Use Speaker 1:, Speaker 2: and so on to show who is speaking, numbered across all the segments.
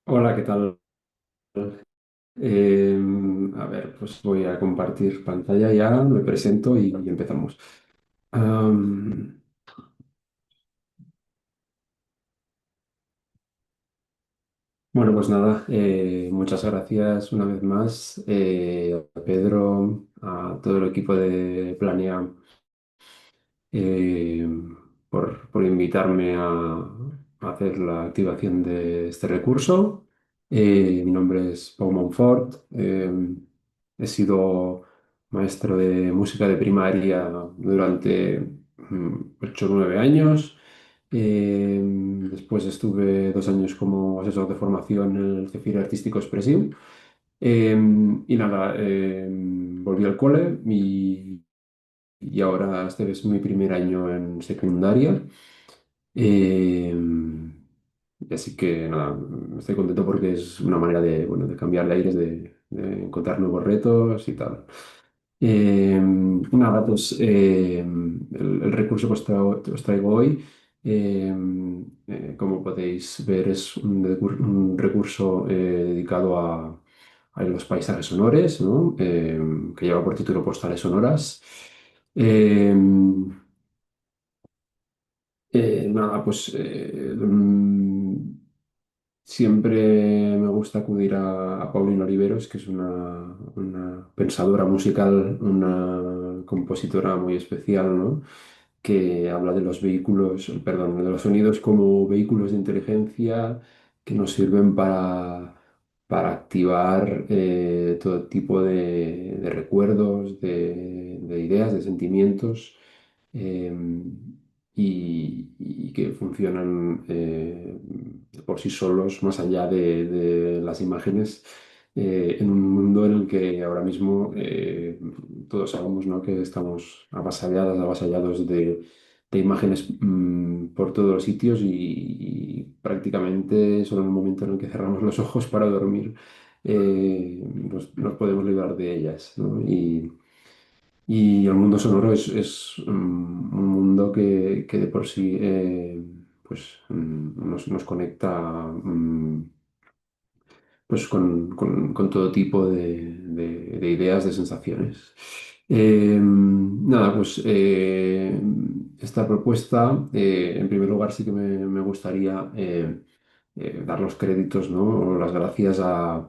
Speaker 1: Hola, ¿qué tal? A ver, pues voy a compartir pantalla ya, me presento y empezamos. Am, bueno, pues nada, muchas gracias una vez más a Pedro, a todo el equipo de Planea eh, por invitarme a hacer la activación de este recurso. Mi nombre es Pau Monfort. He sido maestro de música de primaria durante 8 o 9 años. Eh, Después estuve 2 años como asesor de formación en el Cefiro Artístico Expresivo. Eh, y nada, volví al cole y ahora este es mi primer año en secundaria. Eh, y así que nada, estoy contento porque es una manera de, bueno, de cambiar de aires, de encontrar nuevos retos y tal. Nada, pues el recurso que os traigo hoy, eh, como podéis ver, es un recurso dedicado a los paisajes sonores, ¿no? Que lleva por título Postales Sonoras. Eh, Nada, pues siempre me gusta acudir a Paulina Oliveros, que es una pensadora musical, una compositora muy especial, ¿no? Que habla de los vehículos, perdón, de los sonidos como vehículos de inteligencia que nos sirven para activar todo tipo de recuerdos, de ideas, de sentimientos. Y que funcionan por sí solos, más allá de las imágenes, en un mundo en el que ahora mismo todos sabemos, ¿no? Que estamos avasallados de imágenes por todos los sitios y prácticamente solo en el momento en el que cerramos los ojos para dormir nos podemos librar de ellas, ¿no? Y el mundo sonoro es un mundo que de por sí pues, nos conecta pues con todo tipo de ideas, de sensaciones. Nada, pues esta propuesta, en primer lugar, sí que me gustaría dar los créditos, ¿no? O las gracias a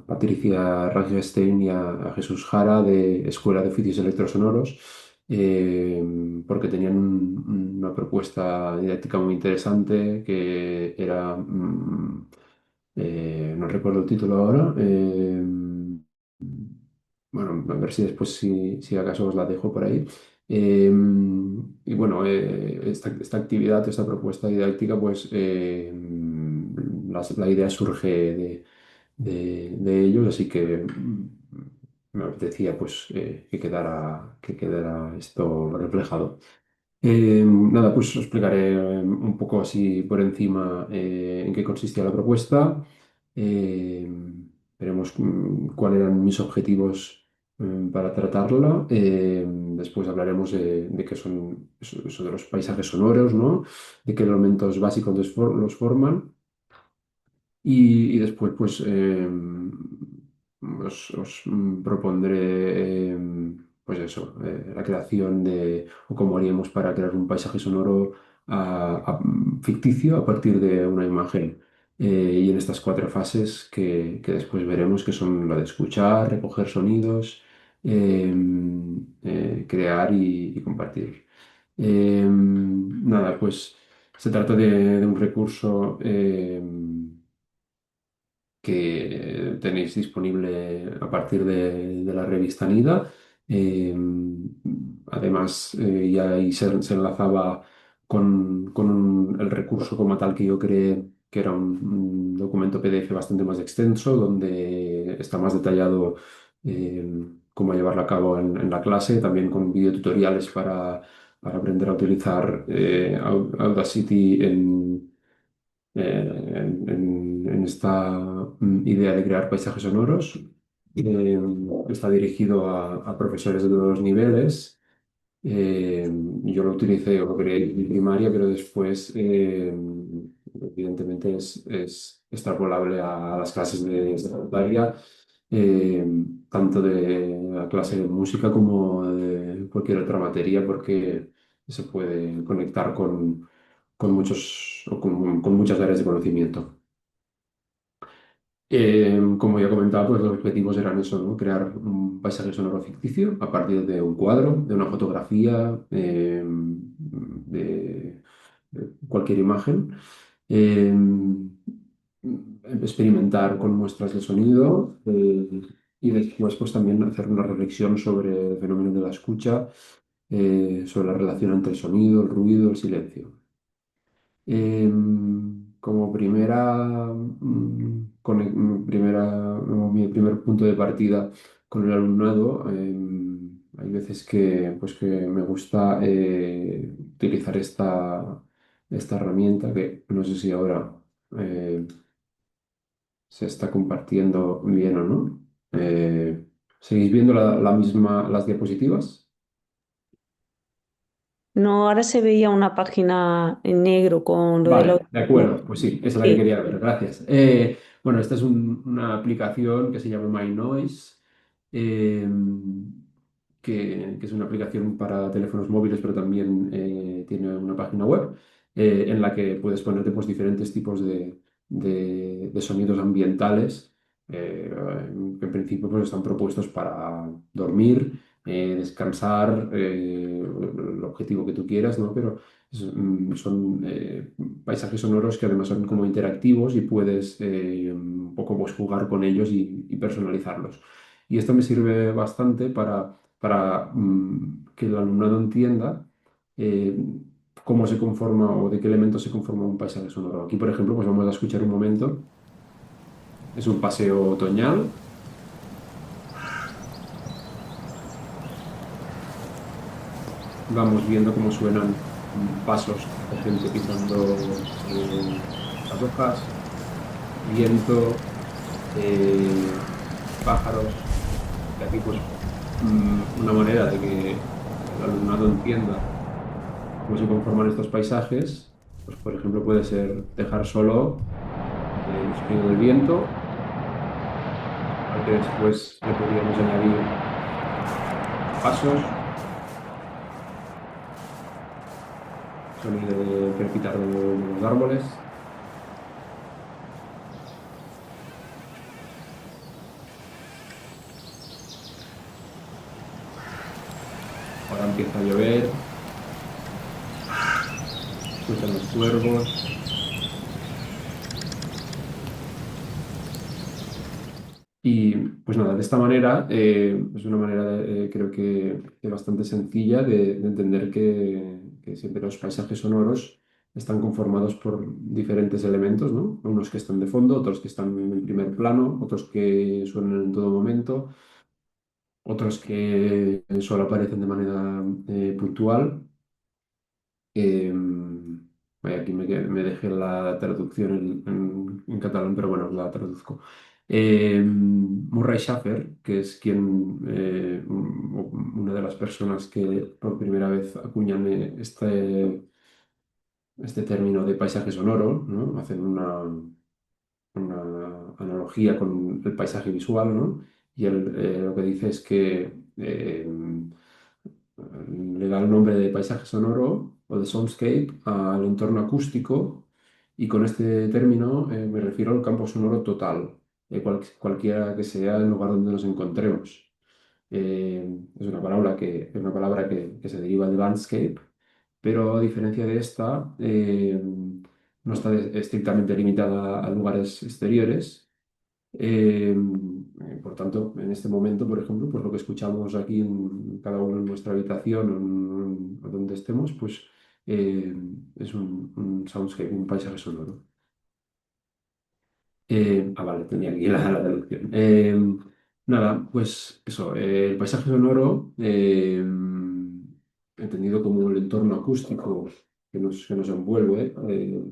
Speaker 1: Patricia Rangelstein y a Jesús Jara de Escuela de Oficios Electrosonoros, porque tenían una propuesta didáctica muy interesante que era, no recuerdo el título ahora, bueno, a ver si después, si acaso os la dejo por ahí. Eh, y bueno, esta actividad, esta propuesta didáctica, pues la idea surge de ellos, así que me apetecía pues que quedara esto reflejado. Nada, pues os explicaré un poco así por encima en qué consistía la propuesta. Eh, Veremos cuáles eran mis objetivos para tratarla. Después hablaremos de qué son eso de los paisajes sonoros, ¿no? De qué elementos básicos los forman. Y después, pues, os propondré, pues eso, la creación o cómo haríamos para crear un paisaje sonoro ficticio a partir de una imagen. Y en estas 4 fases que después veremos, que son la de escuchar, recoger sonidos, crear y compartir. Nada, pues se trata de un recurso que tenéis disponible a partir de la revista Nida. Eh, Además, ya ahí se enlazaba con el recurso como tal que yo creé, que era un documento PDF bastante más extenso, donde está más detallado cómo llevarlo a cabo en la clase, también con videotutoriales para aprender a utilizar Audacity en esta idea de crear paisajes sonoros. Está dirigido a profesores de todos los niveles. yo lo utilicé o lo creé en primaria, pero después, evidentemente, es extrapolable a las clases de secundaria, eh, tanto de la clase de música como de cualquier otra materia, porque se puede conectar con muchos, o con muchas áreas de conocimiento. Como ya comentaba, pues los objetivos eran eso, ¿no? Crear un paisaje sonoro ficticio a partir de un cuadro, de una fotografía, de cualquier imagen. Eh, Experimentar con muestras de sonido, y después pues también hacer una reflexión sobre el fenómeno de la escucha, sobre la relación entre el sonido, el ruido, el silencio. Como mi primer punto de partida con el alumnado, hay veces pues que me gusta utilizar esta herramienta que no sé si ahora eh, se está compartiendo bien o no. ¿Seguís viendo la misma, las diapositivas?
Speaker 2: No, ahora se veía una página en negro con lo del
Speaker 1: Vale, de
Speaker 2: autismo.
Speaker 1: acuerdo, pues sí, esa es la que
Speaker 2: Sí.
Speaker 1: quería ver, gracias. Bueno, esta es una aplicación que se llama My Noise, eh, que es una aplicación para teléfonos móviles, pero también tiene una página web en la que puedes ponerte pues, diferentes tipos de sonidos ambientales, que en principio pues, están propuestos para dormir, descansar, el objetivo que tú quieras, ¿no? Pero son paisajes sonoros que además son como interactivos y puedes un poco pues, jugar con ellos y personalizarlos. Y esto me sirve bastante para que el alumnado entienda eh, cómo se conforma o de qué elementos se conforma un paisaje sonoro. Aquí, por ejemplo, pues vamos a escuchar un momento. Es un paseo otoñal. Vamos viendo cómo suenan pasos de gente pisando las hojas, viento, pájaros. Y aquí, pues, una manera de que el alumnado entienda cómo se conforman estos paisajes, pues, por ejemplo, puede ser dejar solo el sonido del viento, al que después le podríamos añadir pasos, sonido de crepitar de los árboles. Ahora empieza a llover, escuchan los cuervos. Y pues nada, de esta manera es una manera creo que bastante sencilla de entender que siempre los paisajes sonoros están conformados por diferentes elementos, ¿no? Unos que están de fondo, otros que están en primer plano, otros que suenan en todo momento, otros que solo aparecen de manera puntual. Eh, Aquí me dejé la traducción en catalán, pero bueno, la traduzco. Murray Schafer, que es una de las personas que por primera vez acuñan este término de paisaje sonoro, ¿no? Hacen una analogía con el paisaje visual, ¿no? Y él lo que dice es que le da el nombre de paisaje sonoro o de soundscape al entorno acústico, y con este término me refiero al campo sonoro total, cualquiera que sea el lugar donde nos encontremos. Es una palabra que se deriva de landscape, pero a diferencia de esta, no está estrictamente limitada a lugares exteriores. Eh, por tanto, en este momento, por ejemplo, pues lo que escuchamos aquí en cada uno en nuestra habitación o donde estemos, pues eh, es un soundscape, un paisaje sonoro. Vale, tenía aquí la traducción. Nada, pues eso, el paisaje sonoro, entendido como el entorno acústico que nos envuelve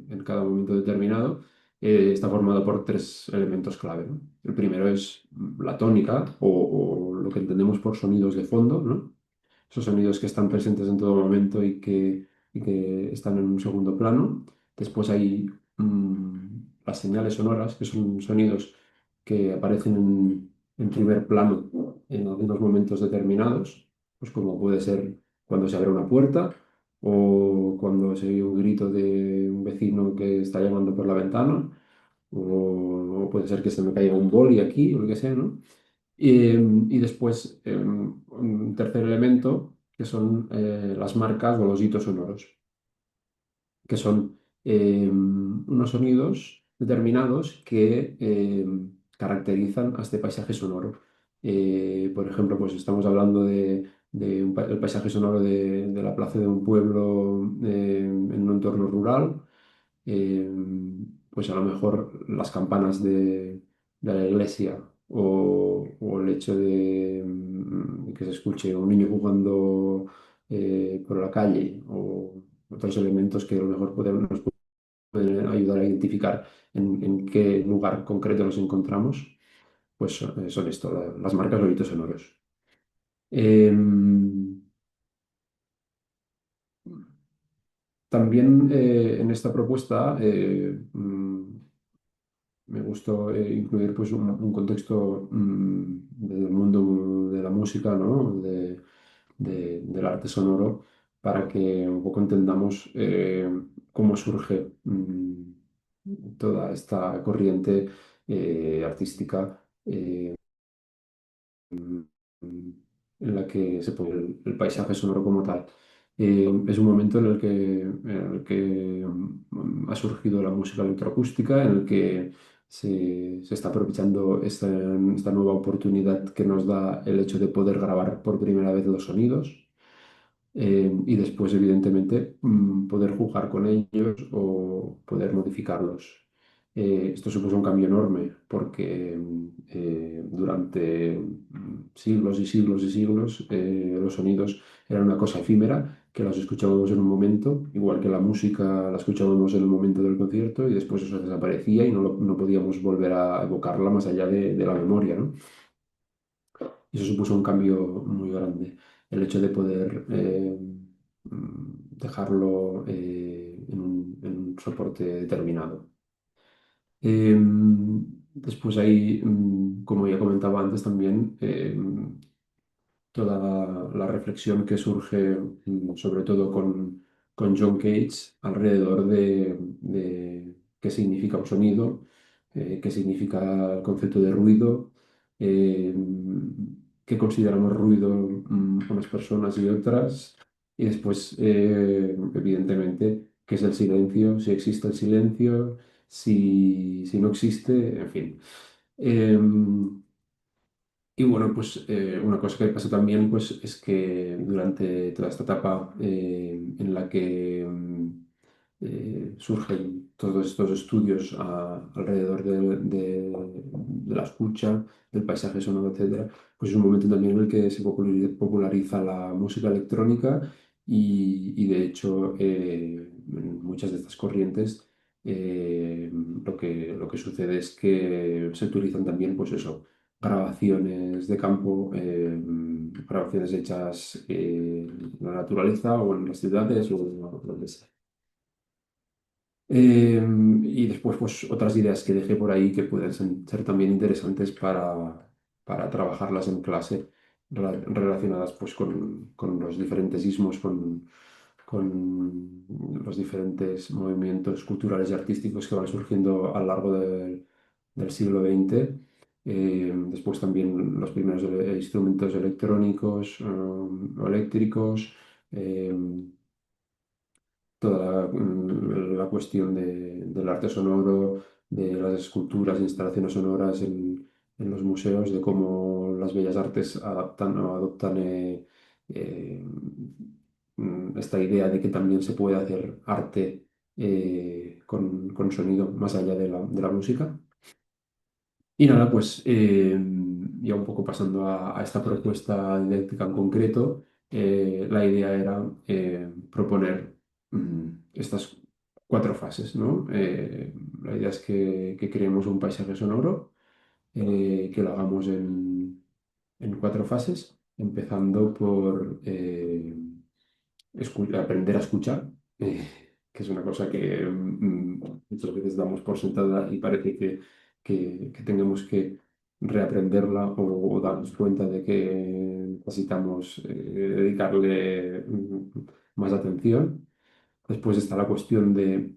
Speaker 1: en cada momento determinado, está formado por tres elementos clave, ¿no? El primero es la tónica o lo que entendemos por sonidos de fondo, ¿no? esos sonidos que están presentes en todo momento y que están en un segundo plano. Después hay las señales sonoras, que son sonidos que aparecen en primer plano en algunos momentos determinados, pues como puede ser cuando se abre una puerta o cuando se oye un grito de un vecino que está llamando por la ventana, o puede ser que se me caiga un boli aquí o lo que sea, ¿no? Y después un tercer elemento que son las marcas o los hitos sonoros, que son unos sonidos determinados que caracterizan a este paisaje sonoro. Por ejemplo, pues estamos hablando del paisaje sonoro de la plaza de un pueblo en un entorno rural, eh, pues a lo mejor las campanas de la iglesia o el hecho de que se escuche un niño jugando por la calle o otros elementos que a lo mejor nos pueden ayudar a identificar en qué lugar concreto nos encontramos, pues son esto, las marcas o hitos sonoros. Em, También en esta propuesta me gustó incluir pues, un contexto del mundo de la música, ¿no? Del arte sonoro, para que un poco entendamos cómo surge toda esta corriente artística en la que se pone el paisaje sonoro como tal. Es un momento en el que ha surgido la música electroacústica, en el que se está aprovechando esta nueva oportunidad que nos da el hecho de poder grabar por primera vez los sonidos y después, evidentemente, poder jugar con ellos o poder modificarlos. Esto supuso un cambio enorme porque durante siglos y siglos y siglos los sonidos eran una cosa efímera que los escuchábamos en un momento, igual que la música la escuchábamos en el momento del concierto y después eso desaparecía y no podíamos volver a evocarla más allá de la memoria, ¿no? Y eso supuso un cambio muy grande. El hecho de poder dejarlo en un soporte determinado. Después hay, como ya comentaba antes también, toda la reflexión que surge, sobre todo con John Cage, alrededor de qué significa un sonido, qué significa el concepto de ruido, eh, qué consideramos ruido unas personas y otras, y después, evidentemente, qué es el silencio, si existe el silencio, si no existe, en fin. Em, y bueno, pues una cosa que pasa también pues, es que durante toda esta etapa en la que surgen todos estos estudios alrededor de la escucha, del paisaje sonoro, etcétera, pues es un momento también en el que se populariza la música electrónica y de hecho en muchas de estas corrientes lo que sucede es que se utilizan también pues eso grabaciones de campo, grabaciones hechas en la naturaleza o en las ciudades o donde sea. Y después, pues, otras ideas que dejé por ahí que pueden ser también interesantes para trabajarlas en clase, relacionadas pues, con los diferentes ismos, con los diferentes movimientos culturales y artísticos que van surgiendo a lo largo del siglo XX. Después también los primeros instrumentos electrónicos o eléctricos. eh, Toda la cuestión del arte sonoro, de las esculturas e instalaciones sonoras en los museos, de cómo las bellas artes adaptan o adoptan eh, esta idea de que también se puede hacer arte con sonido más allá de la música. Y nada, pues ya un poco pasando a esta propuesta didáctica en concreto, la idea era proponer estas cuatro fases, ¿no? La idea es que creemos un paisaje sonoro, que lo hagamos en cuatro fases. empezando por aprender a escuchar, que es una cosa que muchas veces damos por sentada y parece que tengamos que reaprenderla o darnos cuenta de que necesitamos dedicarle más atención. Después está la cuestión de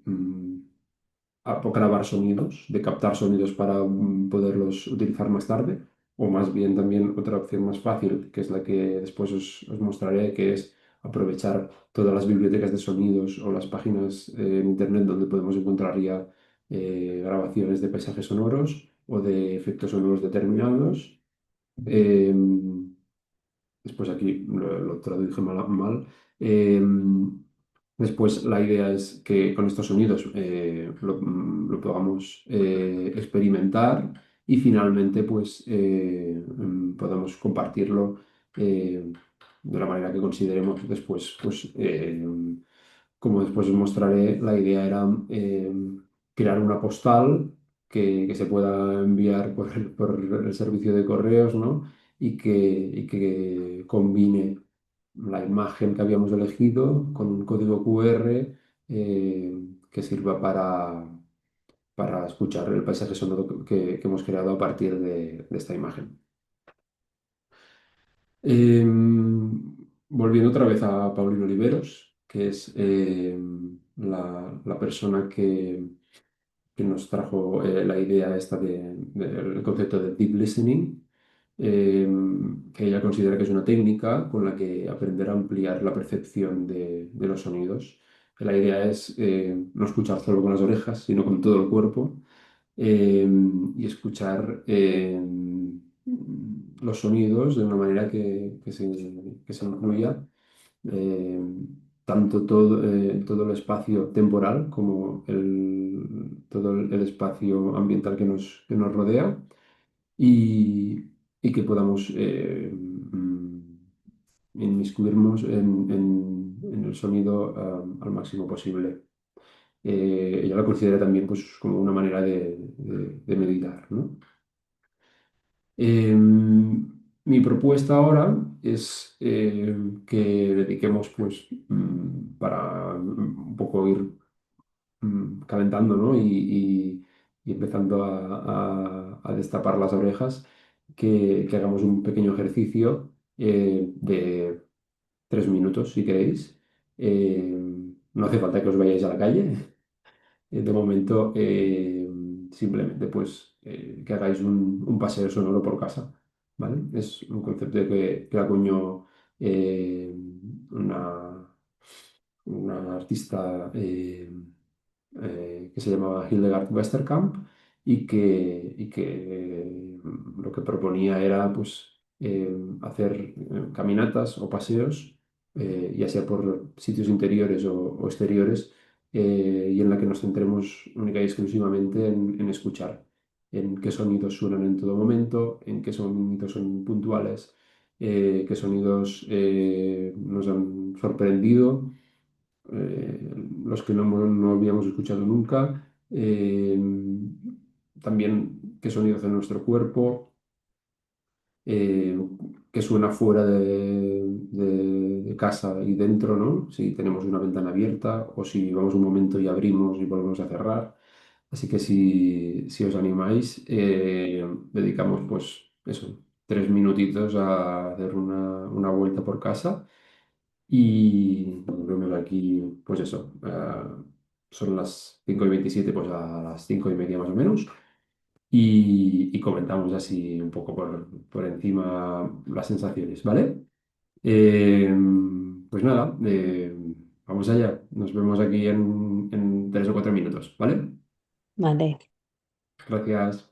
Speaker 1: grabar sonidos, de captar sonidos para poderlos utilizar más tarde, o más bien también otra opción más fácil, que es la que después os mostraré, que es aprovechar todas las bibliotecas de sonidos o las páginas en Internet donde podemos encontrar ya grabaciones de paisajes sonoros o de efectos sonoros determinados. Em, Después aquí lo traduje mal. Eh, Después la idea es que con estos sonidos lo podamos experimentar y finalmente pues podamos compartirlo de la manera que consideremos después. Pues, como después os mostraré, la idea era crear una postal que se pueda enviar por el servicio de correos, ¿no? Y que combine la imagen que habíamos elegido con un código QR que sirva para escuchar el paisaje sonoro que hemos creado a partir de esta imagen. Volviendo otra vez a Paulino Oliveros, que es la persona que nos trajo la idea esta del concepto de deep listening, eh, que ella considera que es una técnica con la que aprender a ampliar la percepción de los sonidos. La idea es no escuchar solo con las orejas, sino con todo el cuerpo y escuchar los sonidos de una manera que se incluya eh, tanto todo el espacio temporal como todo el espacio ambiental que nos rodea y que podamos inmiscuirnos en el sonido al máximo posible. Ella lo considera también pues, como una manera de meditar, ¿no? Mi propuesta ahora es que dediquemos, pues, para un poco ir calentando, ¿no? Y empezando a destapar las orejas, que hagamos un pequeño ejercicio de 3 minutos, si queréis. No hace falta que os vayáis a la calle. De momento, simplemente pues que hagáis un paseo sonoro por casa, ¿vale? Es un concepto que acuñó eh, una, una artista que se llamaba Hildegard Westerkamp y que lo que proponía era pues hacer caminatas o paseos, ya sea por sitios interiores o exteriores, y en la que nos centremos única y exclusivamente en escuchar, en qué sonidos suenan en todo momento, en qué sonidos son puntuales, qué sonidos nos han sorprendido, los que no habíamos escuchado nunca, también qué sonido hace nuestro cuerpo, eh, qué suena fuera de casa y dentro, ¿no? Si tenemos una ventana abierta o si vamos un momento y abrimos y volvemos a cerrar. Así que si os animáis, dedicamos pues eso, 3 minutitos a hacer una vuelta por casa y nos vemos aquí, pues eso, son las 5:27, pues a las 5:30 más o menos. Y comentamos así un poco por encima las sensaciones, ¿vale? Eh, pues nada, vamos allá. Nos vemos aquí en 3 o 4 minutos, ¿vale?
Speaker 2: Vale.
Speaker 1: Gracias.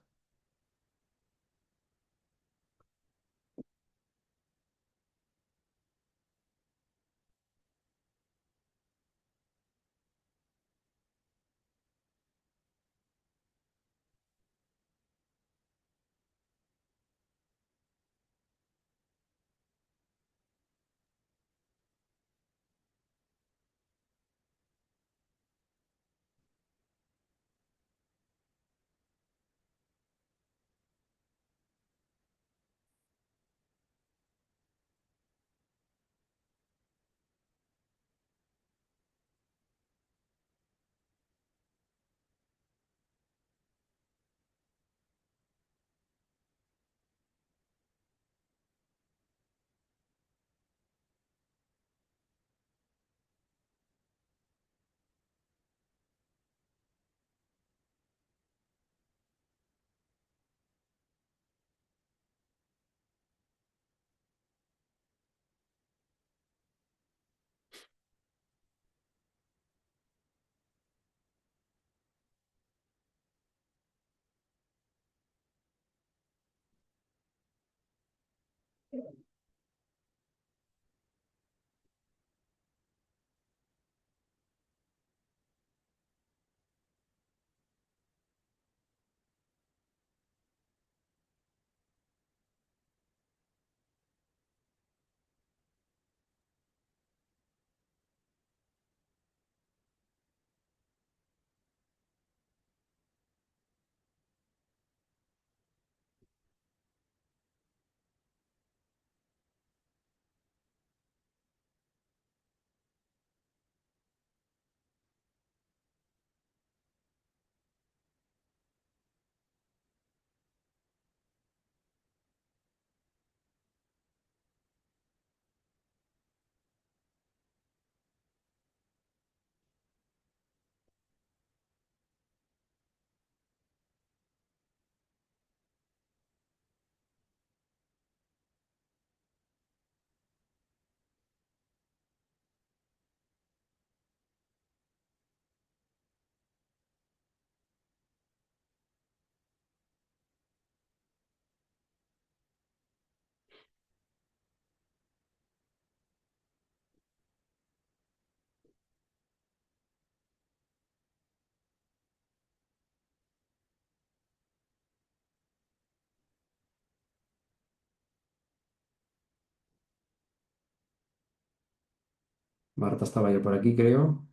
Speaker 1: Marta estaba ya por aquí, creo.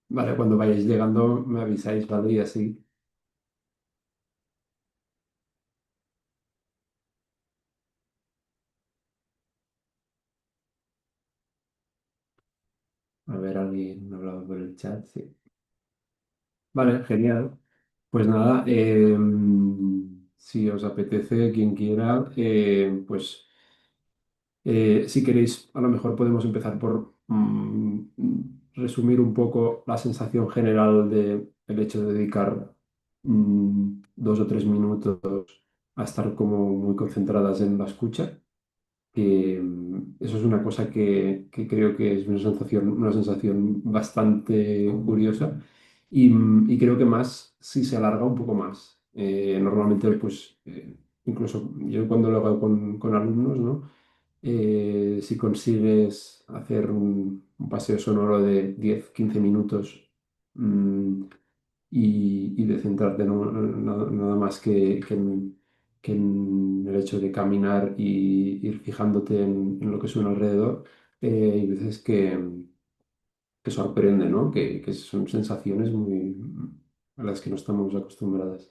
Speaker 1: Vale, cuando vayáis llegando me avisáis, ¿vale? Y así. A ver, alguien ha hablado por el chat, sí. Vale, genial. Pues nada, si os apetece, quien quiera, pues si queréis, a lo mejor podemos empezar por resumir un poco la sensación general de el hecho de dedicar 2 o 3 minutos a estar como muy concentradas en la escucha. Eso es una cosa que creo que es una sensación bastante curiosa y creo que más si se alarga un poco más. Normalmente, pues, incluso yo cuando lo hago con alumnos, ¿no? Si consigues hacer un paseo sonoro de 10 15 minutos mm, y de centrarte nada más que en el hecho de caminar y ir fijándote en lo que suena alrededor, hay veces que sorprende, ¿no? Que son sensaciones a las que no estamos acostumbradas.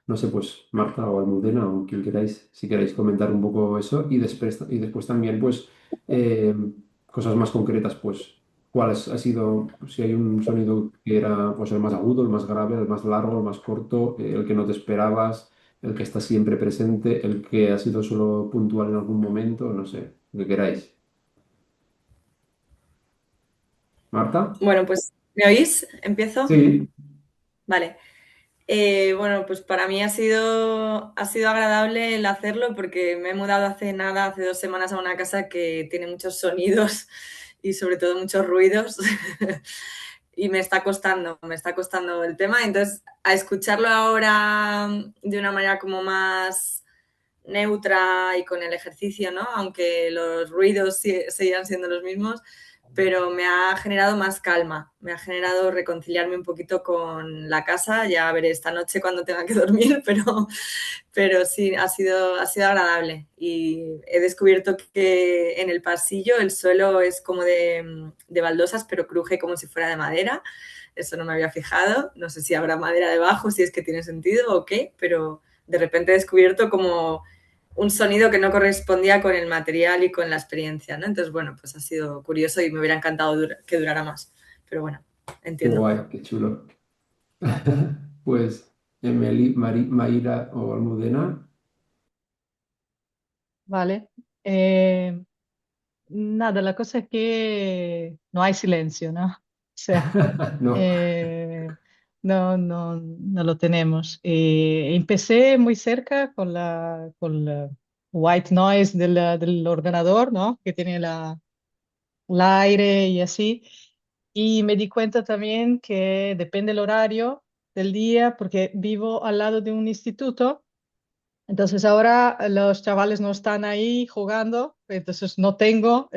Speaker 1: No sé, pues Marta o Almudena o quien queráis, si queráis comentar un poco eso y después también, pues, eh, cosas más concretas, pues, cuál ha sido, si hay un sonido que era, pues, el más agudo, el más grave, el más largo, el más corto, el que no te esperabas, el que está siempre presente, el que ha sido solo puntual en algún momento, no sé, lo que queráis. ¿Marta?
Speaker 3: Bueno, pues, ¿me oís? ¿Empiezo?
Speaker 1: Sí.
Speaker 3: Vale. Bueno, pues para mí ha sido agradable el hacerlo porque me he mudado hace nada, hace 2 semanas a una casa que tiene muchos sonidos y sobre todo muchos ruidos y me está costando el tema. Entonces, a escucharlo ahora de una manera como más neutra y con el ejercicio, ¿no? Aunque los ruidos seguían siendo los mismos, pero me ha generado más calma, me ha generado reconciliarme un poquito con la casa, ya veré esta noche cuando tenga que dormir, pero sí, ha sido agradable. Y he descubierto que en el pasillo el suelo es como de baldosas, pero cruje como si fuera de madera. Eso no me había fijado. No sé si habrá madera debajo, si es que tiene sentido o qué, pero de repente he descubierto como un sonido que no correspondía con el material y con la experiencia, ¿no? Entonces, bueno, pues ha sido curioso y me hubiera encantado que durara más. Pero bueno,
Speaker 1: Qué
Speaker 3: entiendo.
Speaker 1: guay, qué chulo. Pues, Emily, Mayra o Almudena.
Speaker 4: Vale. Nada, la cosa es que no hay silencio, ¿no? O sea,
Speaker 1: No.
Speaker 4: no, no, no lo tenemos. Empecé muy cerca con la white noise del ordenador, ¿no? Que tiene el aire y así. Y me di cuenta también que depende del horario. del día porque vivo al lado de un instituto. Entonces ahora los chavales no están ahí jugando, entonces no tengo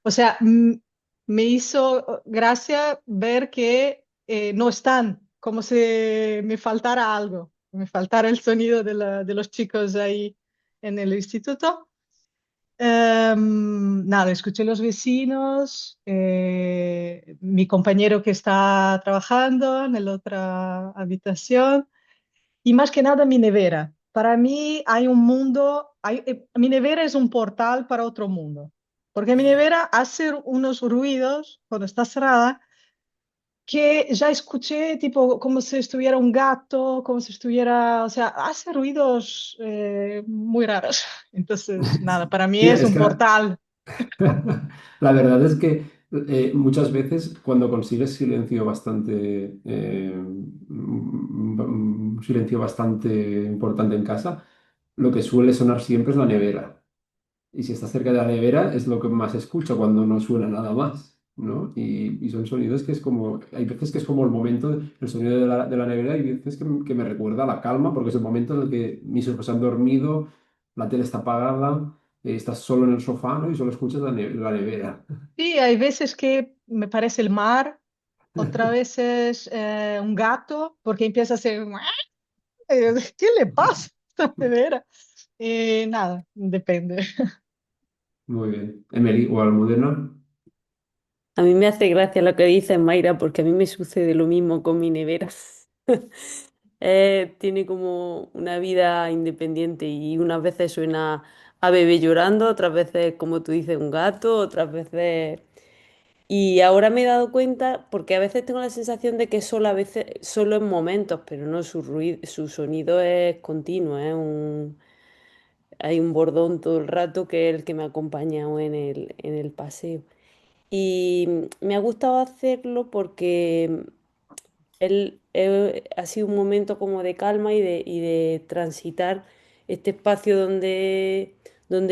Speaker 4: o sea, me hizo gracia ver que no están, como si me faltara algo, me faltara el sonido de los chicos ahí en el instituto. Nada, escuché los vecinos, mi compañero que está trabajando en la otra habitación. Y más que nada mi nevera. Para mí hay un mundo, mi nevera es un portal para otro mundo, porque mi nevera hace unos ruidos cuando está cerrada que ya escuché tipo como si estuviera un gato, como si estuviera, o sea, hace ruidos muy raros. Entonces, nada, para mí
Speaker 1: Sí,
Speaker 4: es
Speaker 1: es
Speaker 4: un
Speaker 1: que
Speaker 4: portal.
Speaker 1: la verdad es que muchas veces cuando consigues silencio bastante, un silencio bastante importante en casa, lo que suele sonar siempre es la nevera. Y si estás cerca de la nevera es lo que más se escucha cuando no suena nada más, ¿no? Y son sonidos que es como, hay veces que es como el momento, el sonido de la nevera, y veces que me recuerda a la calma, porque es el momento en el que mis hijos han dormido, la tele está apagada, estás solo en el sofá, ¿no? Y solo escuchas la nevera.
Speaker 4: Sí, hay veces que me parece el mar, otra vez es un gato, porque empieza a hacer... ¿Qué le pasa a esta nevera? Nada, depende.
Speaker 1: Muy bien. Emily o Almudena.
Speaker 2: A mí me hace gracia lo que dices, Mayra, porque a mí me sucede lo mismo con mi nevera. Tiene como una vida independiente y unas veces suena a bebé llorando, otras veces, como tú dices, un gato, otras veces... Y ahora me he dado cuenta, porque a veces tengo la sensación de que solo a veces, solo en momentos, pero no, su ruido, su sonido es continuo, hay un bordón todo el rato que es el que me acompaña o en el paseo. Y me ha gustado hacerlo porque ha sido un momento como de calma y de transitar este espacio donde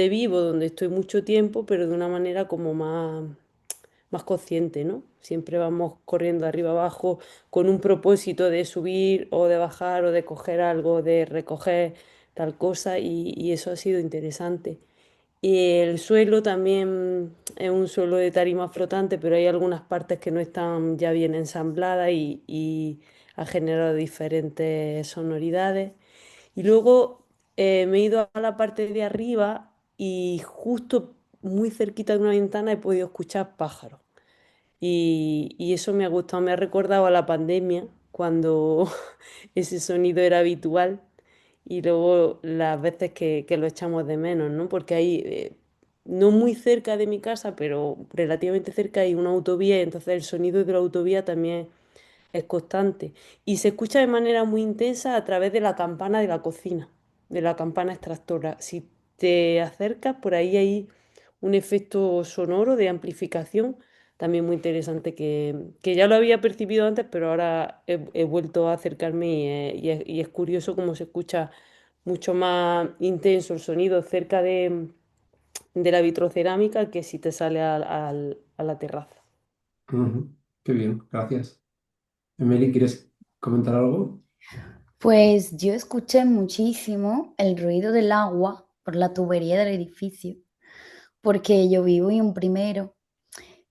Speaker 2: vivo, donde estoy mucho tiempo, pero de una manera como más consciente, ¿no? Siempre vamos corriendo arriba abajo con un propósito de subir o de bajar o de coger algo, de recoger tal cosa y eso ha sido interesante. Y el suelo también es un suelo de tarima flotante, pero hay algunas partes que no están ya bien ensambladas y ha generado diferentes sonoridades. Y luego me he ido a la parte de arriba y justo muy cerquita de una ventana he podido escuchar pájaros. Y eso me ha gustado, me ha recordado a la pandemia, cuando ese sonido era habitual y luego las veces que lo echamos de menos, ¿no? Porque hay, no muy cerca de mi casa, pero relativamente cerca hay una autovía y entonces el sonido de la autovía también es constante y se escucha de manera muy intensa a través de la campana de la cocina, de la campana extractora. Si te acercas, por ahí hay un efecto sonoro de amplificación también muy interesante que ya lo había percibido antes, pero ahora he vuelto a acercarme y es curioso cómo se escucha mucho más intenso el sonido cerca de la vitrocerámica que si te sale a la terraza.
Speaker 1: Ujú. Qué bien, gracias. Emily, ¿quieres comentar algo?
Speaker 5: Pues yo escuché muchísimo el ruido del agua por la tubería del edificio, porque yo vivo en un primero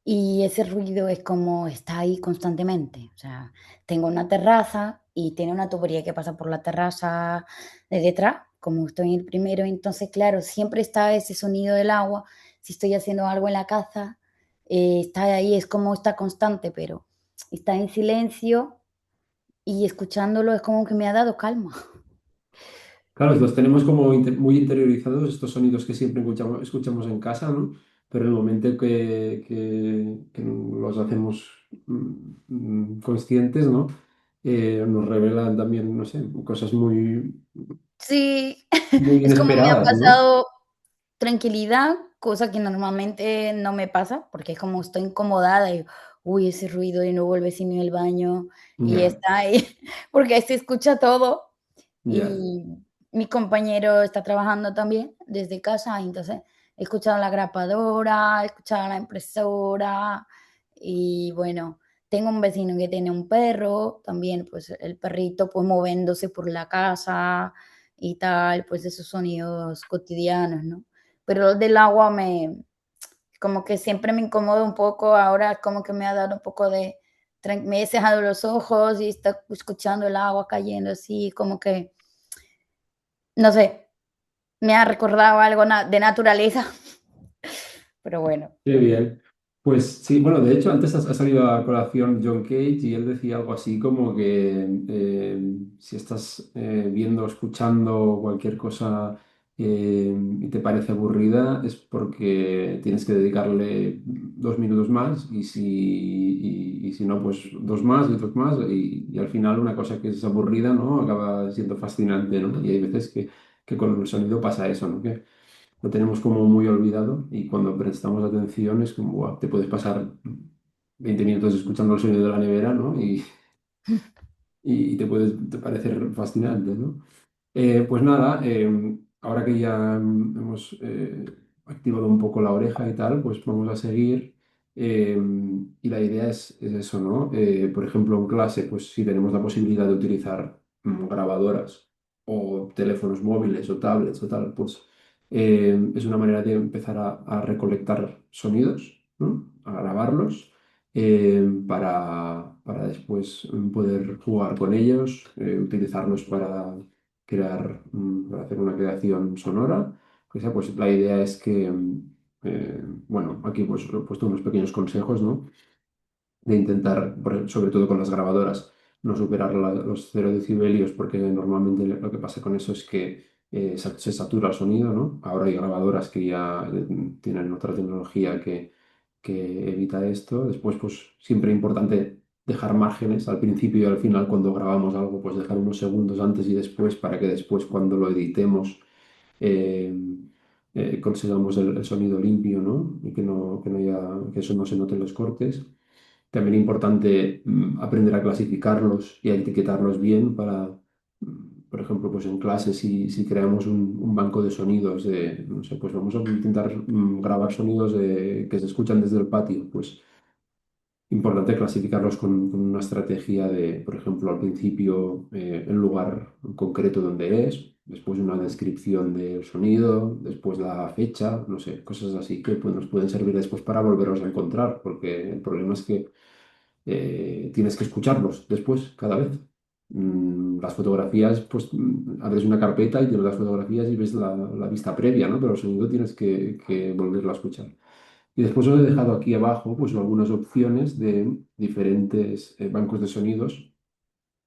Speaker 5: y ese ruido es como está ahí constantemente. O sea, tengo una terraza y tiene una tubería que pasa por la terraza de detrás, como estoy en el primero, entonces claro, siempre está ese sonido del agua. Si estoy haciendo algo en la casa, está ahí, es como está constante, pero está en silencio y escuchándolo es como que me ha dado calma.
Speaker 1: Claro, los tenemos como muy interiorizados estos sonidos que siempre escuchamos en casa, ¿no? Pero en el momento que los hacemos conscientes, ¿no? Nos revelan también, no sé, cosas
Speaker 5: Sí,
Speaker 1: muy
Speaker 5: es como me ha
Speaker 1: inesperadas, ¿no?
Speaker 5: pasado tranquilidad, cosa que normalmente no me pasa, porque es como estoy incomodada y, uy, ese ruido de nuevo el vecino en el baño y
Speaker 1: Ya,
Speaker 5: está ahí, porque ahí se escucha todo
Speaker 1: ya.
Speaker 5: y mi compañero está trabajando también desde casa, entonces he escuchado la grapadora, he escuchado la impresora y bueno, tengo un vecino que tiene un perro, también pues el perrito pues moviéndose por la casa y tal, pues esos sonidos cotidianos, ¿no? Pero los del agua como que siempre me incomoda un poco, ahora como que me ha dado un poco de, me he cerrado los ojos y está escuchando el agua cayendo así, como que, no sé, me ha recordado algo de naturaleza, pero bueno.
Speaker 1: Qué bien. Pues sí, bueno, de hecho, antes ha salido a colación John Cage y él decía algo así como que si estás viendo o escuchando cualquier cosa y te parece aburrida es porque tienes que dedicarle 2 minutos más y si no, pues dos más y otros más y al final una cosa que es aburrida, ¿no? Acaba siendo fascinante, ¿no? Y hay veces que con el sonido pasa eso, ¿no? Lo tenemos como muy olvidado y cuando prestamos atención es como, "Buah, te puedes pasar 20 minutos escuchando el sonido de la nevera, ¿no? Y te parecer fascinante, ¿no? Pues nada, ahora que ya hemos activado un poco la oreja y tal, pues vamos a seguir. eh, y la idea es eso, ¿no? Por ejemplo, en clase, pues si tenemos la posibilidad de utilizar grabadoras o teléfonos móviles o tablets o tal, pues es una manera de empezar a recolectar sonidos, ¿no? A grabarlos para después poder jugar con ellos, utilizarlos para para hacer una creación sonora. O sea, pues la idea es que, bueno, aquí pues he puesto unos pequeños consejos, ¿no? De intentar, sobre todo con las grabadoras, no superar los 0 decibelios, porque normalmente lo que pasa con eso es que se satura el sonido, ¿no? Ahora hay grabadoras que ya tienen otra tecnología que evita esto. Después, pues siempre es importante dejar márgenes al principio y al final cuando grabamos algo, pues dejar unos segundos antes y después para que después cuando lo editemos eh, consigamos el sonido limpio, ¿no? Y que eso no se note en los cortes. También es importante aprender a clasificarlos y a etiquetarlos bien para, por ejemplo, pues en clase, si creamos un banco de sonidos no sé, pues vamos a intentar grabar sonidos que se escuchan desde el patio, pues importante clasificarlos con una estrategia de, por ejemplo, al principio el lugar concreto donde es, después una descripción del sonido, después la fecha, no sé, cosas así que pues, nos pueden servir después para volverlos a encontrar, porque el problema es que tienes que escucharlos después, cada vez. Las fotografías, pues abres una carpeta y tienes las fotografías y ves la vista previa, ¿no? Pero el sonido tienes que volverlo a escuchar. Y después os he dejado aquí abajo pues algunas opciones de diferentes bancos de sonidos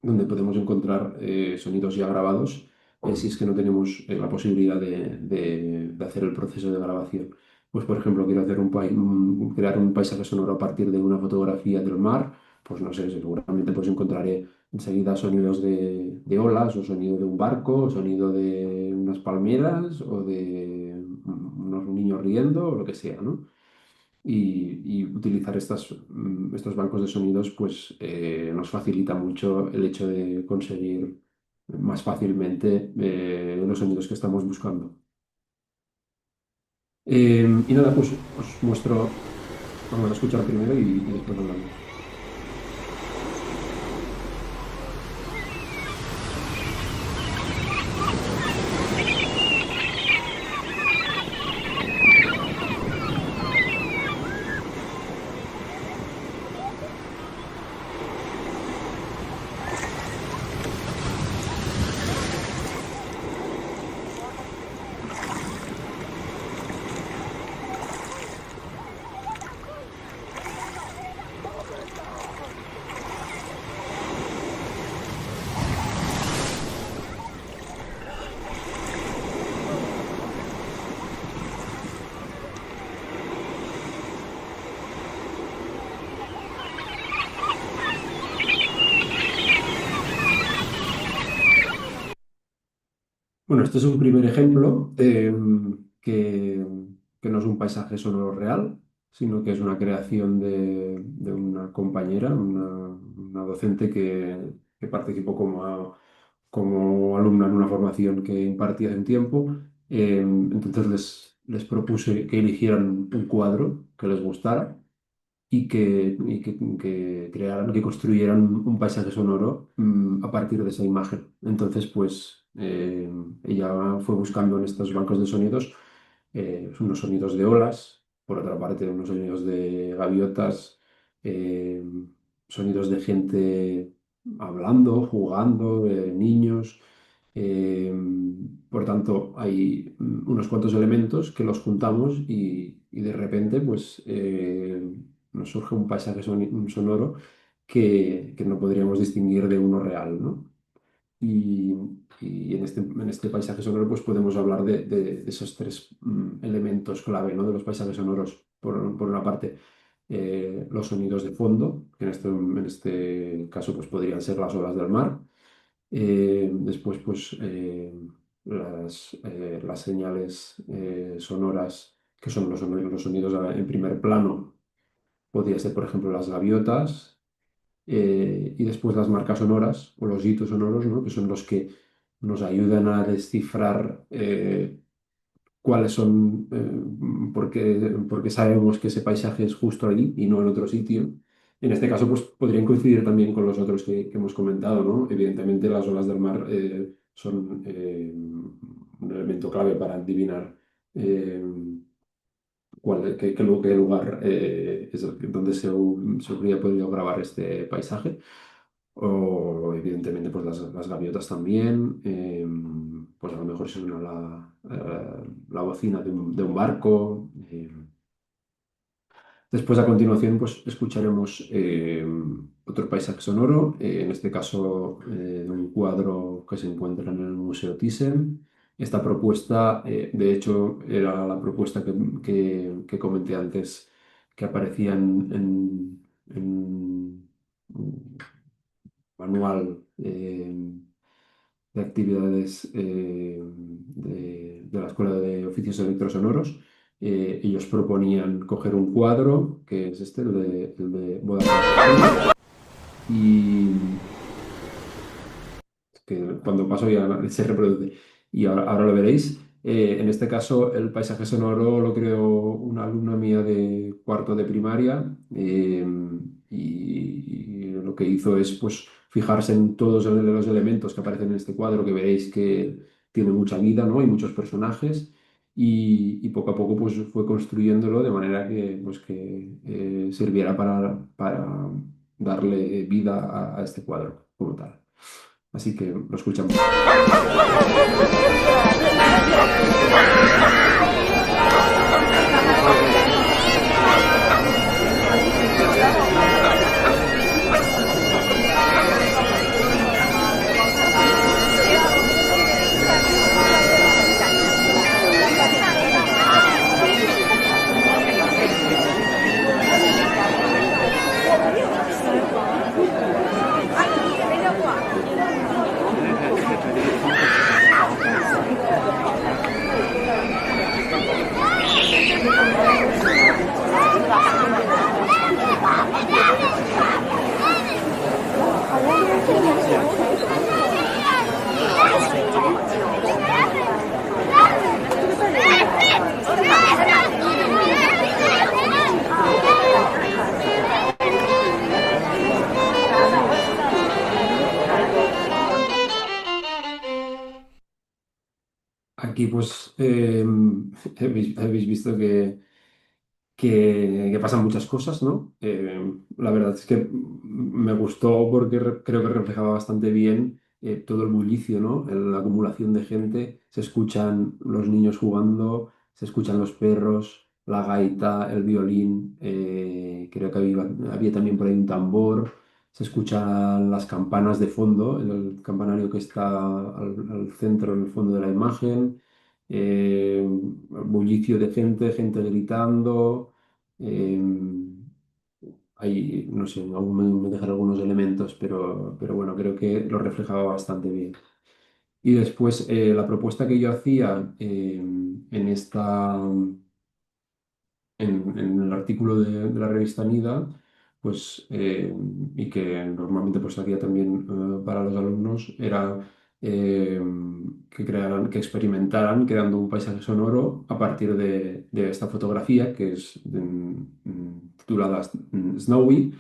Speaker 1: donde podemos encontrar sonidos ya grabados si es que no tenemos la posibilidad de hacer el proceso de grabación. Pues, por ejemplo, quiero hacer crear un paisaje sonoro a partir de una fotografía del mar, pues no sé, seguramente pues encontraré enseguida sonidos de olas o sonido de un barco, o sonido de unas palmeras o de unos niños riendo o lo que sea, ¿no? Y utilizar estos bancos de sonidos pues nos facilita mucho el hecho de conseguir más fácilmente los sonidos que estamos buscando. Y nada, pues os muestro, vamos a escuchar primero y después hablamos. Bueno, este es un primer ejemplo que no es un paisaje sonoro real, sino que es una creación de una compañera, una docente que participó como alumna en una formación que impartía hace un tiempo. Entonces les propuse que eligieran un cuadro que les gustara que crearan, que construyeran un paisaje sonoro a partir de esa imagen. Entonces, pues ella fue buscando en estos bancos de sonidos unos sonidos de olas, por otra parte unos sonidos de gaviotas, eh, sonidos de gente hablando, jugando, de niños. Eh, por tanto, hay unos cuantos elementos que los juntamos y de repente pues, nos surge un paisaje un sonoro que no podríamos distinguir de uno real, ¿no? Y, y en este paisaje sonoro pues, podemos hablar de esos tres elementos clave, ¿no? De los paisajes sonoros. Por una parte, los sonidos de fondo, que en este caso pues, podrían ser las olas del mar. Después, pues, las señales sonoras, que son los sonidos en primer plano, podría ser, por ejemplo, las gaviotas, y después las marcas sonoras o los hitos sonoros, ¿no? Que son los que nos ayudan a descifrar cuáles son, porque sabemos que ese paisaje es justo allí y no en otro sitio. En este caso, pues podrían coincidir también con los otros que hemos comentado, ¿no? Evidentemente, las olas del mar son un elemento clave para adivinar qué lugar es donde se habría podido grabar este paisaje. O evidentemente pues las gaviotas también, pues a lo mejor suena la bocina de un barco. Después a continuación pues escucharemos otro paisaje sonoro, en este caso de un cuadro que se encuentra en el Museo Thyssen. Esta propuesta, de hecho, era la propuesta que comenté antes, que aparecía en un manual de actividades de la Escuela de Oficios Electrosonoros. Ellos proponían coger un cuadro, que es este, el de Boda y que cuando paso ya se reproduce. Y ahora lo veréis. En este caso, el paisaje sonoro lo creó una alumna mía de cuarto de primaria, y lo que hizo es pues, fijarse en todos los elementos que aparecen en este cuadro, que veréis que tiene mucha vida, ¿no? Y muchos personajes. Y poco a poco pues, fue construyéndolo de manera que sirviera para darle vida a este cuadro como tal. Así que lo escuchamos. Aquí pues habéis visto que pasan muchas cosas, ¿no? La verdad es que me gustó porque creo que reflejaba bastante bien todo el bullicio, ¿no? La acumulación de gente, se escuchan los niños jugando, se escuchan los perros, la gaita, el violín, creo que había también por ahí un tambor, se escuchan las campanas de fondo, el campanario que está al centro, en el fondo de la imagen, bullicio de gente, gente gritando. eh, no sé, aún me dejan algunos elementos, pero bueno, creo que lo reflejaba bastante bien. Y después, la propuesta que yo hacía en en el artículo de la revista Nida, pues, y que normalmente pues hacía también para los alumnos, era eh, que experimentaran creando un paisaje sonoro a partir de esta fotografía, que es titulada Snowy,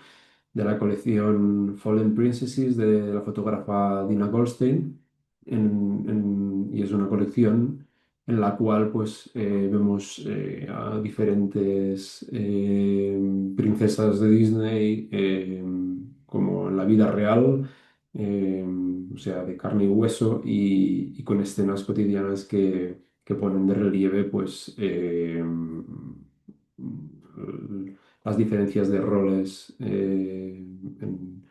Speaker 1: de la colección Fallen Princesses de la fotógrafa Dina Goldstein. Y es una colección en la cual pues, vemos a diferentes princesas de Disney como en la vida real, o sea, de carne y hueso y con escenas cotidianas que ponen de relieve pues, las diferencias de roles en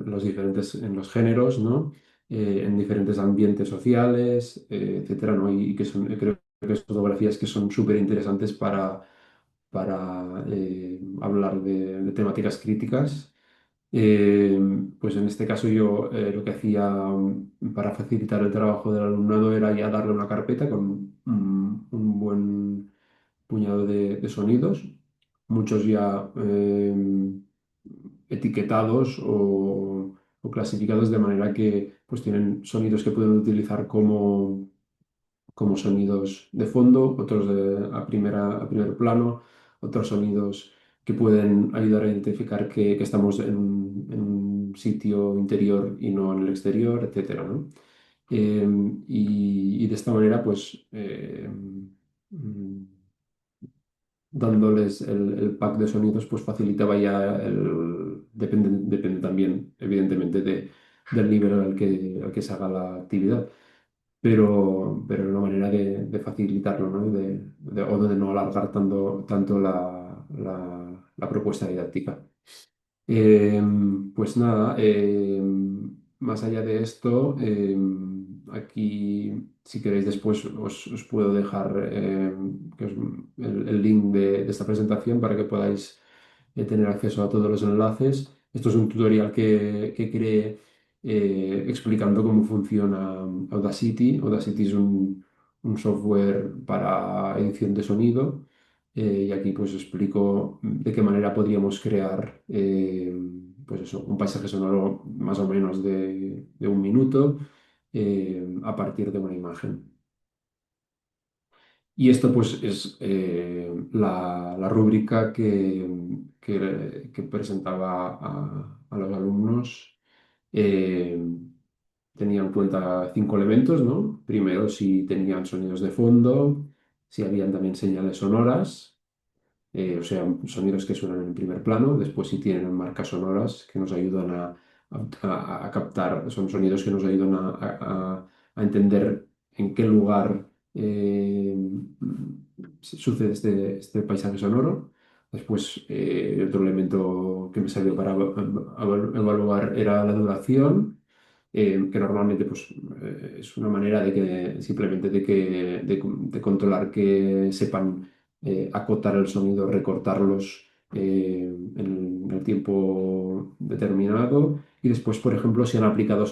Speaker 1: los diferentes en los géneros, ¿no? En diferentes ambientes sociales, etcétera, ¿no? Y que son, creo que son fotografías que son súper interesantes para hablar de temáticas críticas. Eh, pues en este caso yo lo que hacía para facilitar el trabajo del alumnado era ya darle una carpeta con un buen puñado de sonidos, muchos ya etiquetados o clasificados de manera que pues tienen sonidos que pueden utilizar como sonidos de fondo, otros a primer plano, otros sonidos que pueden ayudar a identificar que estamos en un sitio interior y no en el exterior, etcétera, ¿no? Y de esta manera, pues, mm, dándoles el pack de sonidos, pues facilitaba ya depende también, evidentemente, del nivel al que se haga la actividad, pero una manera de facilitarlo, ¿no? O de no alargar tanto la propuesta didáctica. Pues nada, más allá de esto, aquí, si queréis, después os puedo dejar el link de esta presentación para que podáis tener acceso a todos los enlaces. Esto es un tutorial que creé explicando cómo funciona Audacity. Audacity es un software para edición de sonido. Y aquí pues explico de qué manera podríamos crear pues eso, un paisaje sonoro más o menos de un minuto a partir de una imagen. Y esto pues es la rúbrica que presentaba a los alumnos. Eh, Tenía en cuenta 5 elementos, ¿no? Primero, si tenían sonidos de fondo, si habían también señales sonoras, o sea, sonidos que suenan en primer plano. Después, si tienen marcas sonoras que nos ayudan a captar, son sonidos que nos ayudan a entender en qué lugar sucede este paisaje sonoro. Después, otro elemento que me salió para evaluar era la duración, que normalmente pues, es una manera simplemente de controlar que sepan acotar el sonido, recortarlos en el tiempo determinado. Y después, por ejemplo, si han aplicado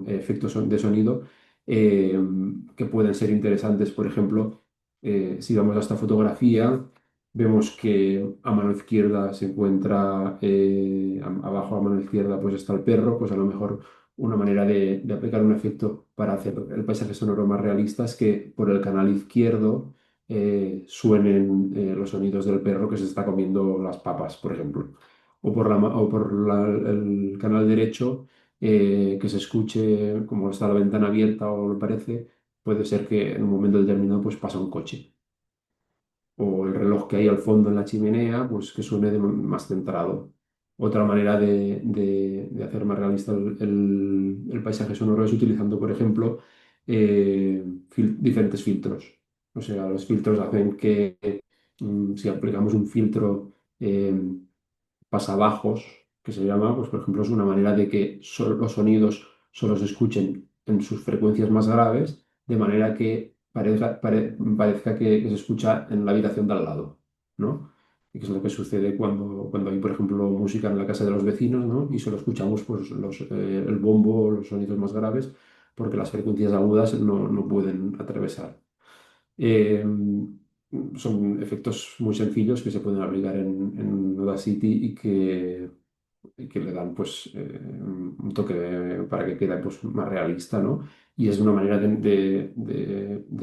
Speaker 1: efectos de sonido eh, que pueden ser interesantes. Por ejemplo, si vamos a esta fotografía, vemos que a mano izquierda se encuentra, abajo a mano izquierda pues está el perro. Pues a lo mejor una manera de aplicar un efecto para hacer el paisaje sonoro más realista es que por el canal izquierdo suenen los sonidos del perro que se está comiendo las papas, por ejemplo. El canal derecho, que se escuche como está la ventana abierta o me parece, puede ser que en un momento determinado pues pasa un coche. O el reloj que hay al fondo en la chimenea, pues que suene más centrado. Otra manera de hacer más realista el paisaje sonoro es utilizando, por ejemplo, diferentes filtros. O sea, los filtros hacen que si aplicamos un filtro pasabajos, que se llama, pues por ejemplo, es una manera de que los sonidos solo se escuchen en sus frecuencias más graves, de manera que parezca que se escucha en la habitación de al lado, ¿no? Y que es lo que sucede cuando hay, por ejemplo, música en la casa de los vecinos, ¿no? Y solo escuchamos pues, el bombo, los sonidos más graves, porque las frecuencias agudas no pueden atravesar. Eh, Son efectos muy sencillos que se pueden aplicar en Audacity y que le dan pues, un toque para que quede pues, más realista, ¿no? Y es una manera de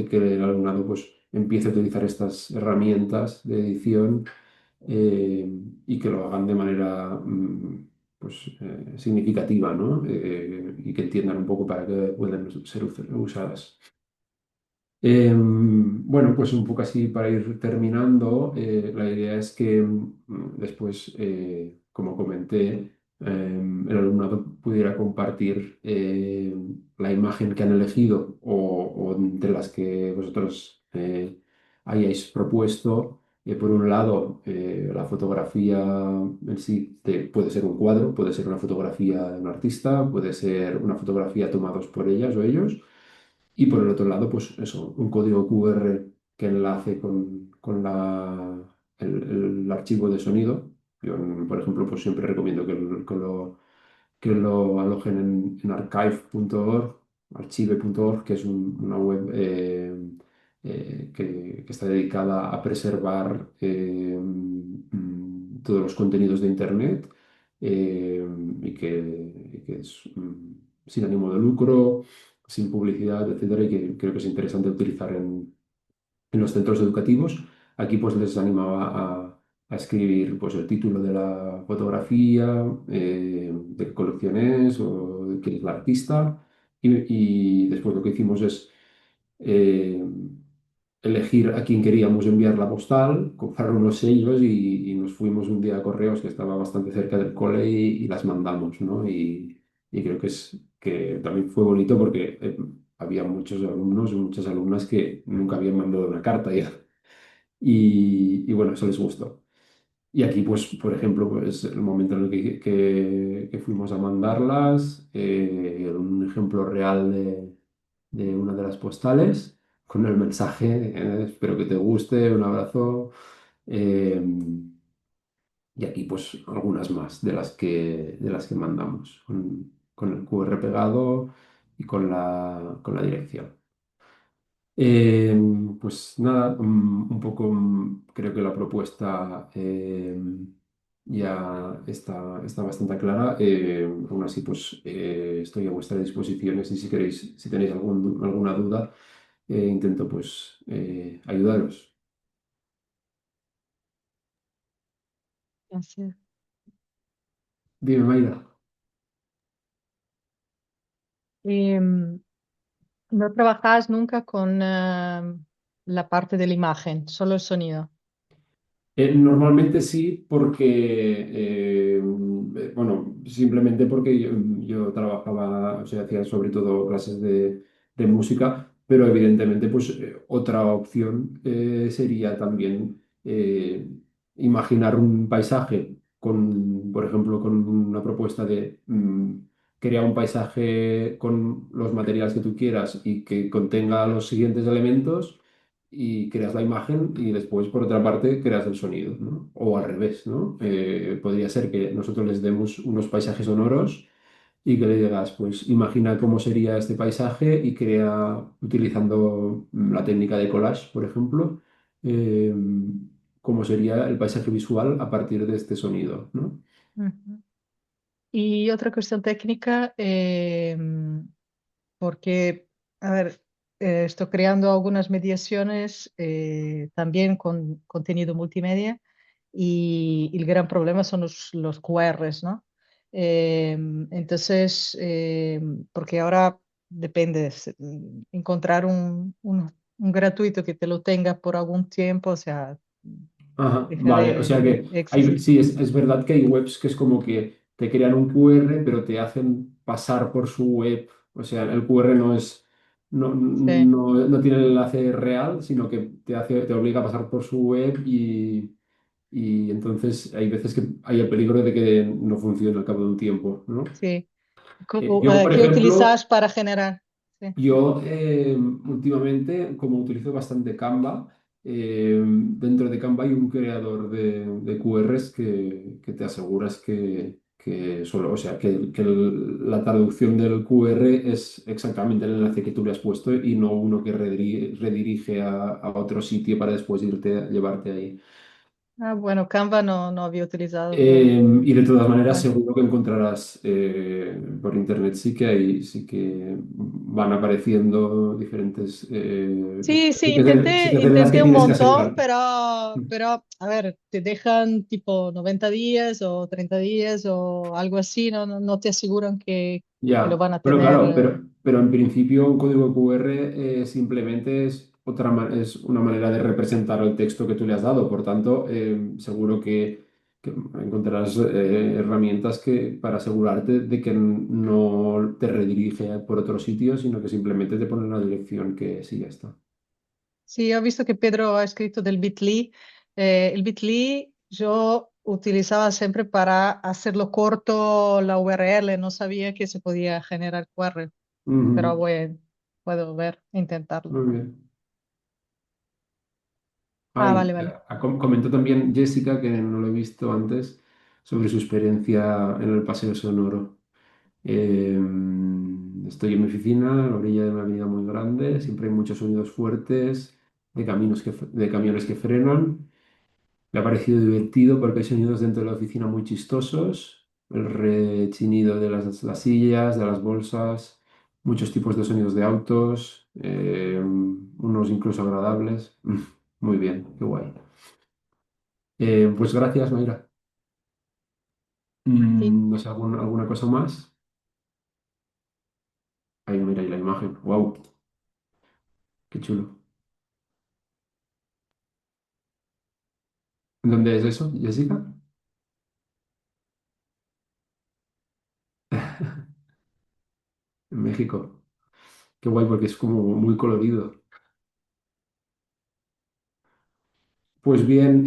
Speaker 1: que el alumnado pues, empiece a utilizar estas herramientas de edición eh, y que lo hagan de manera significativa, ¿no? Y que entiendan un poco para qué pueden ser usadas. Bueno, pues un poco así para ir terminando, la idea es que después, como comenté, el alumnado pudiera compartir la imagen que han elegido o de las que vosotros hayáis propuesto. Por un lado, la fotografía en sí puede ser un cuadro, puede ser una fotografía de un artista, puede ser una fotografía tomados por ellas o ellos. Y por el otro lado, pues eso, un código QR que enlace con el archivo de sonido. Yo, por ejemplo, pues siempre recomiendo que lo alojen en archive.org, archive.org, que es una web que está dedicada a preservar todos los contenidos de Internet y que es sin ánimo de lucro, sin publicidad, etcétera, y que creo que es interesante utilizar en los centros educativos. Aquí pues les animaba a escribir pues, el título de la fotografía, de qué colección es o de quién es la artista. Y después lo que hicimos es eh, elegir a quién queríamos enviar la postal, comprar unos sellos y nos fuimos un día a Correos que estaba bastante cerca del cole y las mandamos, ¿no? Y creo que también fue bonito porque había muchos alumnos y muchas alumnas que nunca habían mandado una carta ya. Y bueno, eso les gustó. Y aquí, pues, por ejemplo, pues el momento en el que fuimos a mandarlas, un ejemplo real de una de las postales, con el mensaje, espero que te guste, un abrazo. eh, y aquí, pues, algunas más de las que mandamos, con el QR pegado y con la dirección. Eh, pues nada, un poco creo que la propuesta ya está bastante clara. Aún así, pues estoy a vuestra disposición y si queréis, si tenéis alguna duda, intento pues ayudaros.
Speaker 4: Así es.
Speaker 1: Dime, Mayra.
Speaker 4: Y, no trabajas nunca con la parte de la imagen, solo el sonido.
Speaker 1: Normalmente sí, bueno, simplemente porque yo trabajaba, o sea, hacía sobre todo clases de música, pero evidentemente, pues otra opción sería también imaginar un paisaje por ejemplo, con una propuesta de crear un paisaje con los materiales que tú quieras y que contenga los siguientes elementos y creas la imagen y después, por otra parte, creas el sonido, ¿no? O al revés, ¿no? Podría ser que nosotros les demos unos paisajes sonoros y que le digas, pues imagina cómo sería este paisaje y crea, utilizando la técnica de collage, por ejemplo, eh, cómo sería el paisaje visual a partir de este sonido, ¿no?
Speaker 4: Ujú. Y otra cuestión técnica, porque, a ver, estoy creando algunas mediaciones también con contenido multimedia y el gran problema son los QRs, ¿no? Entonces, porque ahora depende, encontrar un gratuito que te lo tenga por algún tiempo, o sea,
Speaker 1: Ajá,
Speaker 4: deja
Speaker 1: vale, o sea
Speaker 4: de
Speaker 1: que
Speaker 4: existir.
Speaker 1: sí, es verdad que hay webs que es como que te crean un QR, pero te hacen pasar por su web. O sea, el QR
Speaker 4: Sí,
Speaker 1: no tiene el enlace real, sino que te obliga a pasar por su web y entonces hay veces que hay el peligro de que no funcione al cabo de un tiempo, ¿no?
Speaker 4: sí.
Speaker 1: Yo, por
Speaker 4: ¿Qué
Speaker 1: ejemplo,
Speaker 4: utilizas para generar? Sí,
Speaker 1: yo últimamente, como utilizo bastante Canva, dentro de Canva hay un creador de QRs que te aseguras que solo, o sea, que la traducción del QR es exactamente el enlace que tú le has puesto y no uno que redirige a otro sitio para después llevarte ahí.
Speaker 4: Ah, bueno, Canva no había utilizado, no.
Speaker 1: Y de todas maneras,
Speaker 4: Bueno.
Speaker 1: seguro que encontrarás por internet sí que van apareciendo diferentes
Speaker 4: Sí, sí,
Speaker 1: sí que
Speaker 4: intenté,
Speaker 1: aceleras que
Speaker 4: intenté un
Speaker 1: tienes que
Speaker 4: montón,
Speaker 1: acelerar.
Speaker 4: pero, a ver, te dejan tipo 90 días o 30 días o algo así, no te aseguran que lo
Speaker 1: Ya,
Speaker 4: van a
Speaker 1: pero
Speaker 4: tener.
Speaker 1: claro, pero en principio un código QR simplemente es es una manera de representar el texto que tú le has dado. Por tanto, seguro que encontrarás herramientas para asegurarte de que no te redirige por otro sitio, sino que simplemente te pone en la dirección que sí ya está.
Speaker 4: Sí, he visto que Pedro ha escrito del Bitly. El Bitly yo utilizaba siempre para hacerlo corto la URL, no sabía que se podía generar QR, pero
Speaker 1: Ujú.
Speaker 4: puedo ver, intentarlo.
Speaker 1: Muy bien.
Speaker 4: Ah,
Speaker 1: Ay,
Speaker 4: vale, vale.
Speaker 1: comentó también Jessica, que no lo he visto antes, sobre su experiencia en el Paseo Sonoro. Estoy en mi oficina, a la orilla de una avenida muy grande, siempre hay muchos sonidos fuertes de de camiones que frenan. Me ha parecido divertido porque hay sonidos dentro de la oficina muy chistosos, el rechinido de las sillas, de las bolsas, muchos tipos de sonidos de autos, unos incluso agradables. Muy bien, qué guay. Pues gracias, Mayra.
Speaker 4: Sí.
Speaker 1: No sé, ¿alguna cosa más? Ahí mira ahí la imagen. Wow, qué chulo. ¿Dónde es eso, Jessica? En México. Qué guay porque es como muy colorido. Pues bien,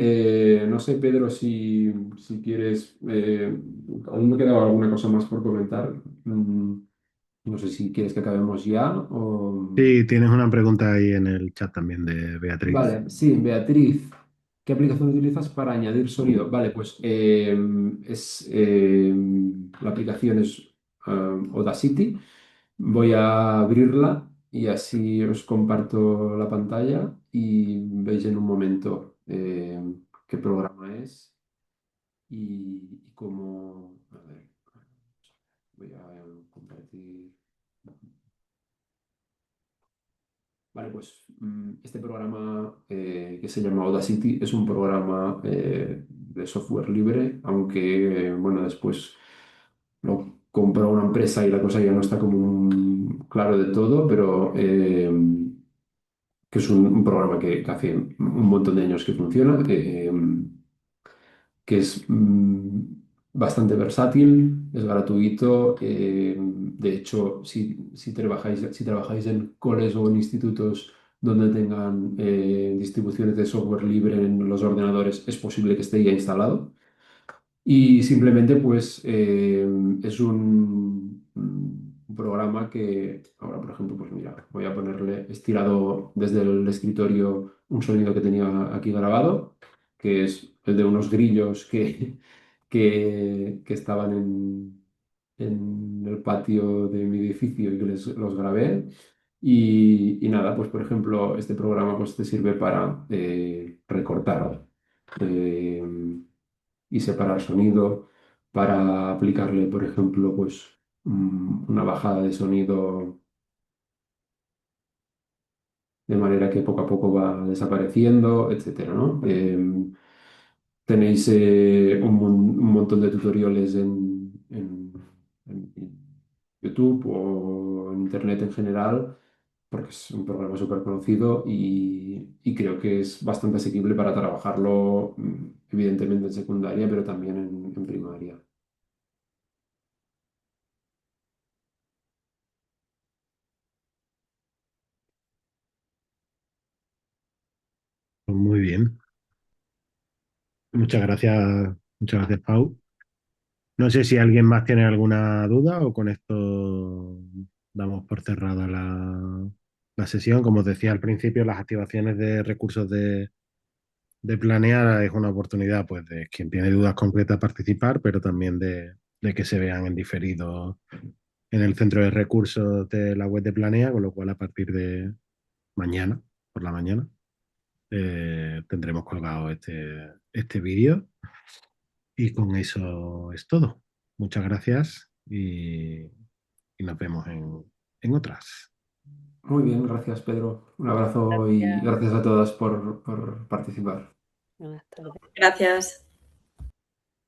Speaker 1: no sé, Pedro, si quieres, aún me queda alguna cosa más por comentar. No sé si quieres que acabemos ya o...
Speaker 6: Sí, tienes una pregunta ahí en el chat también de Beatriz.
Speaker 1: Vale, sí, Beatriz, ¿qué aplicación utilizas para añadir sonido? Vale, pues la aplicación es Audacity. Voy a abrirla y así os comparto la pantalla y veis en un momento qué programa es y cómo... A ver, voy a compartir. Vale, pues este programa que se llama Audacity es un programa de software libre, aunque bueno, después lo compró una empresa y la cosa ya no está como claro de todo, pero que es un programa que hace un montón de años que funciona, que es bastante versátil, es gratuito. De hecho, si trabajáis en coles o en institutos donde tengan distribuciones de software libre en los ordenadores, es posible que esté ya instalado. Y simplemente, pues, es un programa que ahora, por ejemplo, pues mira, voy a ponerle estirado desde el escritorio un sonido que tenía aquí grabado, que es el de unos grillos que estaban en el patio de mi edificio y que los grabé. Y nada, pues por ejemplo, este programa pues, te sirve para recortar. eh, y separar sonido, para aplicarle, por ejemplo, pues una bajada de sonido de manera que poco a poco va desapareciendo, etcétera, ¿no? Tenéis un montón de tutoriales en YouTube o en Internet en general, porque es un programa súper conocido y creo que es bastante asequible para trabajarlo, evidentemente en secundaria, pero también en primaria.
Speaker 6: Pues muy bien. Muchas gracias, Pau. No sé si alguien más tiene alguna duda o con esto damos por cerrada la sesión. Como os decía al principio, las activaciones de recursos de Planear es una oportunidad, pues, de quien tiene dudas concretas participar, pero también de que se vean en diferido en el centro de recursos de la web de Planea, con lo cual a partir de mañana, por la mañana, tendremos colgado este vídeo. Y con eso es todo. Muchas gracias y nos vemos en otras.
Speaker 1: Muy bien, gracias Pedro. Un abrazo y
Speaker 2: Gracias.
Speaker 1: gracias a todas por participar.
Speaker 2: Buenas tardes.
Speaker 3: Gracias.